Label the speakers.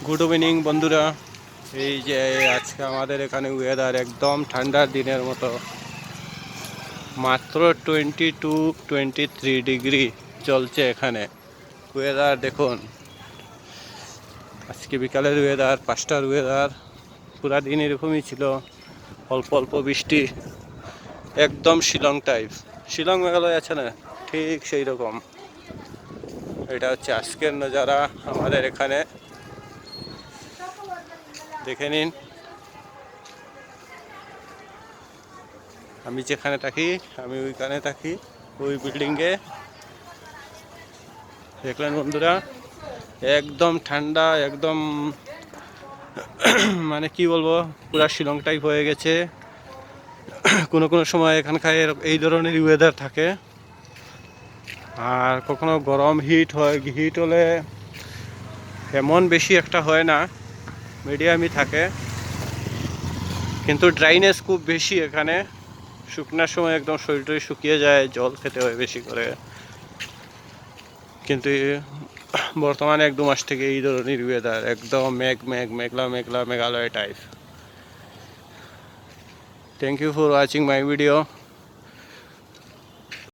Speaker 1: Good evening বন্ধুরা। এই যে আজকে আমাদের এখানে ওয়েদার একদম ঠান্ডার দিনের মতো, মাত্র 22-23 ডিগ্রি চলছে এখানে ওয়েদার। দেখুন আজকে বিকালের ওয়েদার, 5টার ওয়েদার পুরা দিন এরকমই ছিল, অল্প অল্প বৃষ্টি, একদম শিলং টাইপ। শিলং মেঘালয় আছে না, ঠিক সেই রকম। এটা হচ্ছে আজকের নজারা আমাদের এখানে, দেখে নিন। আমি যেখানে থাকি, আমি ওইখানে থাকি, ওই বিল্ডিংয়ে। দেখলেন বন্ধুরা, একদম ঠান্ডা, একদম মানে কি বলবো, পুরা শিলং টাইপ হয়ে গেছে। কোনো কোনো সময় এখানকার এই ধরনের ওয়েদার থাকে, আর কখনো গরম হিট হয়। হিট হলে এমন বেশি একটা হয় না, মিডিয়ামই থাকে, কিন্তু ড্রাইনেস খুব বেশি এখানে। শুকনার সময় একদম শরীর টরীর শুকিয়ে যায়, জল খেতে হয় বেশি করে। কিন্তু বর্তমানে 1-2 মাস থেকে এই ধরনের ওয়েদার, একদম মেঘলা মেঘলা Meghalaya type. Thank you for watching my video.